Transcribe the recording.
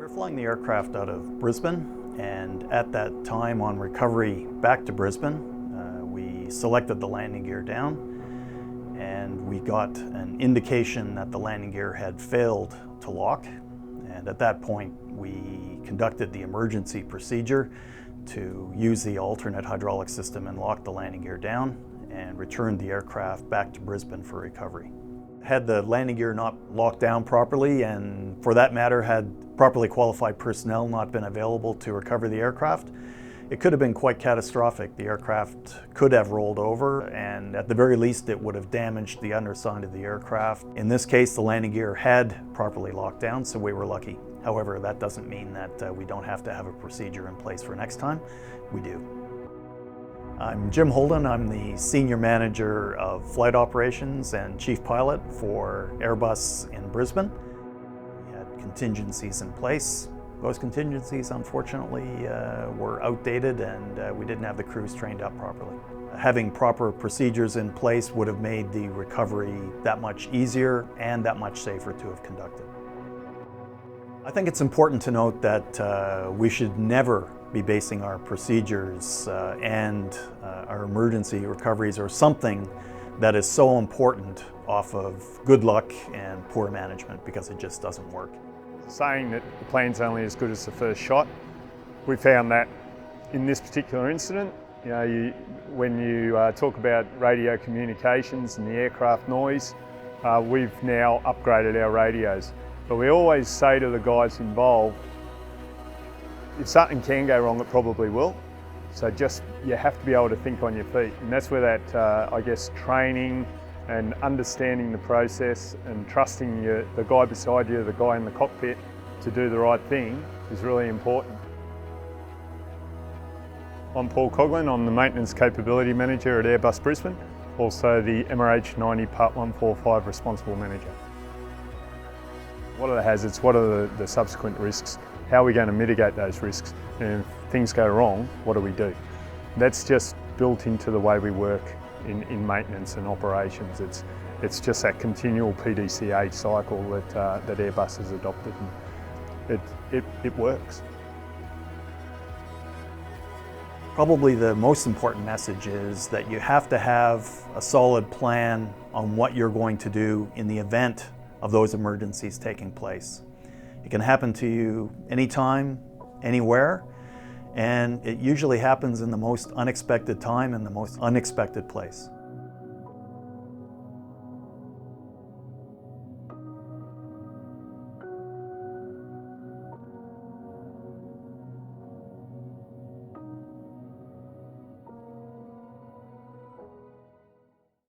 We were flying the aircraft out of Brisbane, and at that time on recovery back to Brisbane, we selected the landing gear down, and we got an indication that the landing gear had failed to lock. And at that point, we conducted the emergency procedure to use the alternate hydraulic system and lock the landing gear down and returned the aircraft back to Brisbane for recovery. Had the landing gear not locked down properly, and for that matter had properly qualified personnel not been available to recover the aircraft, it could have been quite catastrophic. The aircraft could have rolled over, and at the very least it would have damaged the underside of the aircraft. In this case, the landing gear had properly locked down, so we were lucky. However, that doesn't mean that we don't have to have a procedure in place for next time. We do. I'm Jim Holden. I'm the Senior Manager of Flight Operations and Chief Pilot for Airbus in Brisbane. We had contingencies in place. Those contingencies, unfortunately, were outdated, and we didn't have the crews trained up properly. Having proper procedures in place would have made the recovery that much easier and that much safer to have conducted. I think it's important to note that we should never be basing our procedures and our emergency recoveries or something that is so important off of good luck and poor management, because it just doesn't work. Saying that the plan's only as good as the first shot, we found that in this particular incident, when you talk about radio communications and the aircraft noise, we've now upgraded our radios. But we always say to the guys involved, if something can go wrong, it probably will. So you have to be able to think on your feet. And that's where that, training and understanding the process and trusting the guy beside you, the guy in the cockpit, to do the right thing is really important. I'm Paul Coughlin. I'm the Maintenance Capability Manager at Airbus Brisbane, also the MRH 90 Part 145 Responsible Manager. What are the hazards? What are the subsequent risks? How are we going to mitigate those risks? And if things go wrong, what do we do? That's just built into the way we work in maintenance and operations. It's just that continual PDCA cycle that Airbus has adopted, and it works. Probably the most important message is that you have to have a solid plan on what you're going to do in the event of those emergencies taking place. It can happen to you anytime, anywhere, and it usually happens in the most unexpected time and the most unexpected place.